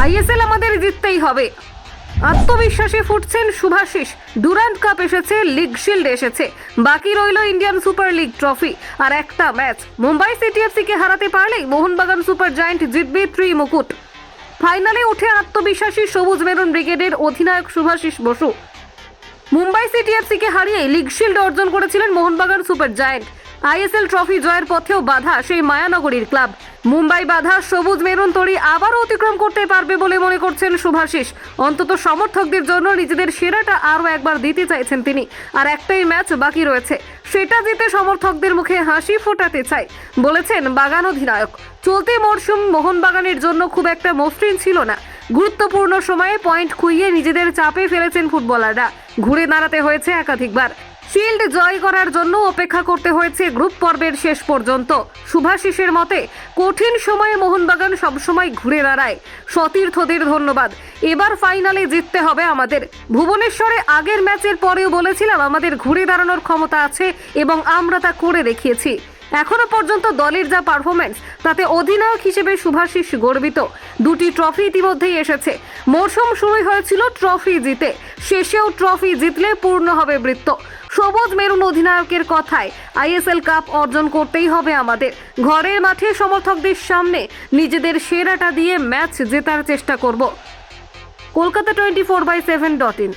ISL আমাদের জিততেই হবে। আত্মবিশ্বাসে ফুটছেন শুভাশিস। ডুরান্ড কাপ এসেছে, লিগ শিল্ড এসেছে, বাকি রইল ইন্ডিয়ান সুপার লিগ ট্রফি আর একটা ম্যাচ। মুম্বাই সিটি এফসিকে হারাতে পারলেই মোহনবাগান সুপার জায়ান্ট জিতবে ত্রিমুকুট। ফাইনালে উঠে আত্মবিশ্বাসী সবুজ মেরুন ব্রিগেডের অধিনায়ক শুভাশিস বসু। মুম্বাই সিটি এফসিকে হারিয়ে লিগ শিল্ড অর্জন করেছিলেন Mohun Bagan super giant. ISL trophy জয়ের পথেও বাধা সেই মায়ানগরীর ক্লাব। মুম্বাই বাধা সবুজ মেরুন তরি আবারও অতিক্রম করতে পারবে বলে মনে করছেন শুভাশিস। অন্তত সমর্থকদের জন্য নিজেদের সেরাটা আরও একবার দিতে চাইছেন তিনি। আর একটাই ম্যাচ বাকি রয়েছে, সেটা জিতে সমর্থকদের মুখে হাসি ফোটাতে চাই বলেছেন বাগান অধিনায়ক। চলতি মরশুম মোহনবাগানের জন্য খুব একটা মসৃণ ছিল না। গুরুত্বপূর্ণ সময়ে পয়েন্ট খুইয়ে নিজেদের চাপে ফেলেছেন ফুটবলাররা। ঘুরে দাঁড়াতে হয়েছে একাধিকবার। শিল্ড জয় করার জন্য অপেক্ষা করতে হয়েছে গ্রুপ পর্বের শেষ পর্যন্ত। শুভাশিসের মতে কঠিন সময়ে মোহনবাগান সবসময় ঘুরে দাঁড়ায়। সতীর্থদের ধন্যবাদ। এবার ফাইনালে জিততে হবে আমাদের। ভুবনেশ্বরে আগের ম্যাচের পরেও বলেছিলাম আমাদের ঘুরে দাঁড়ানোর ক্ষমতা আছে এবং আমরা তা করে দেখিয়েছি। এখনো পর্যন্ত দলের যা পারফরমেন্স তাতে অধিনায়ক হিসেবে শুভাশিস গর্বিত। দুটি ট্রফি ইতিমধ্যেই এসেছে। মরশুম শুরু হয়েছিল ট্রফি জিতে, শেষেও ট্রফি জিতলে পূর্ণ হবে বৃত্ত। সবুজ মেরুন অধিনায়কের কথায় আইএসএল কাপ অর্জন করতেই হবে আমাদের। ঘরের মাঠে সমর্থকদের সামনে নিজেদের সেরাটা দিয়ে ম্যাচ জেতার চেষ্টা করব। কলকাতা 24/7.in।